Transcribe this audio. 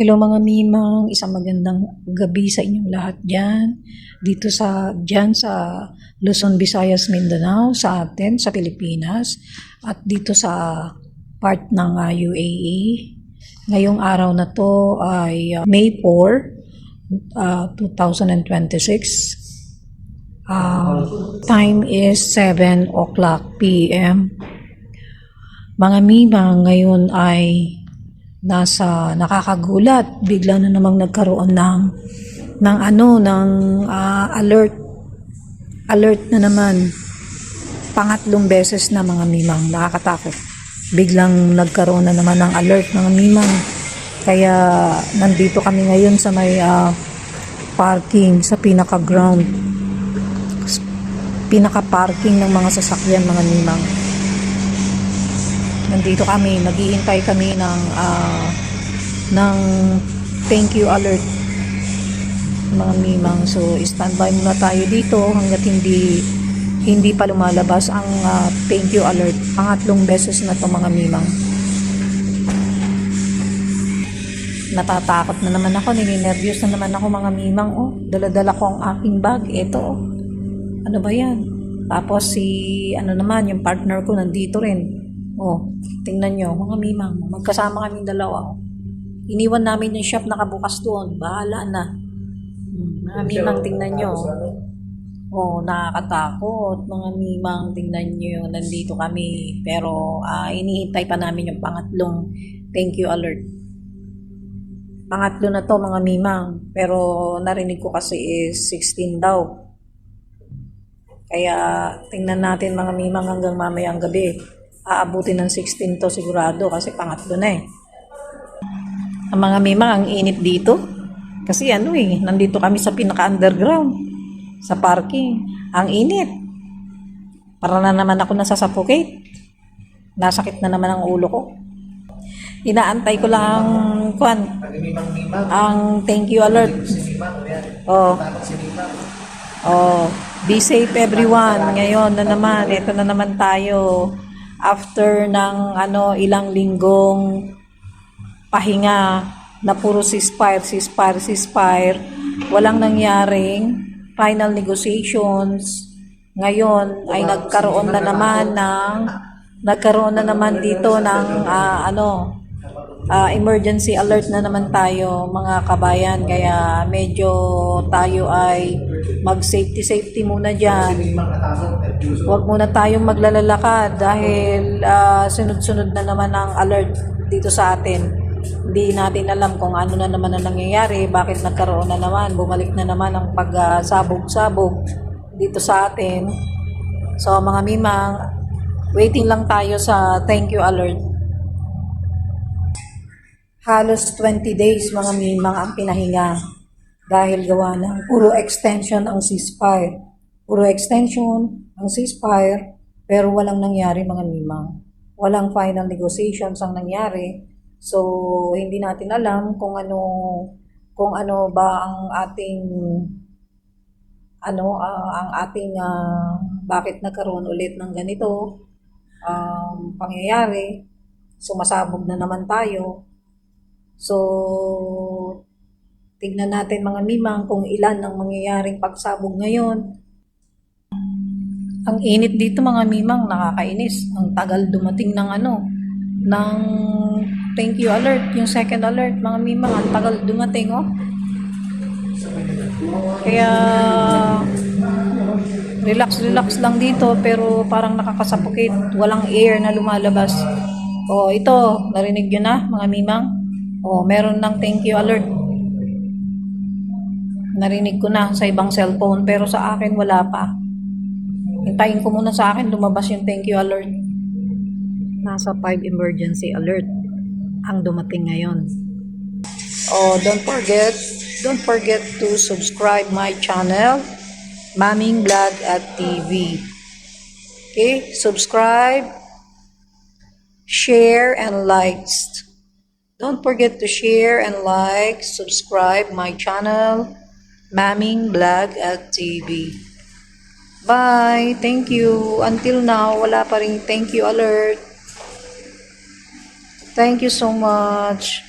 Hello mga mimang, isang magandang gabi sa inyong lahat dyan. Dyan sa Luzon, Visayas, Mindanao, sa atin, sa Pilipinas. At dito sa part ng UAE. Ngayong araw na to ay May 4, 2026. Time is 7 o'clock p.m. Mga mimang, ngayon ay nakakagulat, bigla na namang nagkaroon ng alert na naman, pangatlong beses na mga mimang, nakakatakot. Biglang nagkaroon na naman ng alert mga mimang, kaya nandito kami ngayon sa may parking, sa pinaka-parking ng mga sasakyan mga mimang. Nandito kami, naghihintay kami ng thank you alert mga mimang. So standby muna tayo dito hanggat hindi pa lumalabas ang thank you alert. Pangatlong beses na to mga mimang. Natatakot na naman ako, nininervyos na naman ako mga mimang. Oh, dala-dala ko ang aking bag. Ito oh. Ano ba yan? Tapos yung partner ko nandito rin. Oh, tingnan nyo, mga mimang, magkasama kaming dalawa. Iniwan namin yung shop nakabukas doon. Bahala na. Mga mimang, tingnan nyo. Oh, nakakatakot. Mga mimang, tingnan nyo. Nandito kami. Pero inihintay pa namin yung pangatlong thank you alert. Pangatlo na to mga mimang. Pero narinig ko kasi is 16 daw. Kaya tingnan natin mga mimang hanggang mamayang gabi. Aabutin ng 16 to sigurado kasi pangatlo na eh. Ang mga mimang, ang init dito. Kasi nandito kami sa pinaka-underground. Sa parking. Ang init. Para na naman ako nasasuffocate. Nasakit na naman ang ulo ko. Inaantay ko lang ang thank you alert. Oh, be safe everyone. Ngayon na naman, ito na naman tayo. After ng ilang linggong pahinga na puro ceasefire, walang nangyaring final negotiations. Ngayon ay nagkaroon na naman dito ng emergency alert na naman tayo mga kabayan, kaya medyo tayo ay mag-safety muna dyan. Huwag muna tayong maglalalakad dahil sunod-sunod na naman ang alert dito sa atin. Hindi natin alam kung ano na naman ang nangyayari, bakit nagkaroon na naman, bumalik na naman ang pagsabog-sabog dito sa atin. So mga mimang, waiting lang tayo sa thank you alert. Halos 20 days mga mimang ang pinahinga dahil gawa ng puro extension ang ceasefire. Puro extension ang ceasefire pero walang nangyari mga mimang. Walang final negotiations ang nangyari. So hindi natin alam kung ano ba ang ating bakit nagkaroon ulit ng ganito pangyayari. Sumasabog na naman tayo. So, tignan natin mga mimang kung ilan ang mangyayaring pagsabog ngayon. Ang init dito mga mimang, nakakainis. Ang tagal dumating ng thank you alert, yung second alert mga mimang, ang tagal dumating oh. Kaya relax lang dito pero parang nakakasuffocate, walang air na lumalabas. Oh, ito, narinig nyo na mga mimang. Oh, meron ng thank you alert. Narinig ko na sa ibang cellphone pero sa akin wala pa. Hintayin ko muna sa akin lumabas yung thank you alert. Nasa 5 emergency alert ang dumating ngayon. Oh, don't forget to subscribe my channel, Maming Vlog at TV. Okay, subscribe, share and likes. Don't forget to share and like, subscribe my channel, Maming Vlog at TV. Bye! Thank you. Until now, wala pa ring thank you alert. Thank you so much.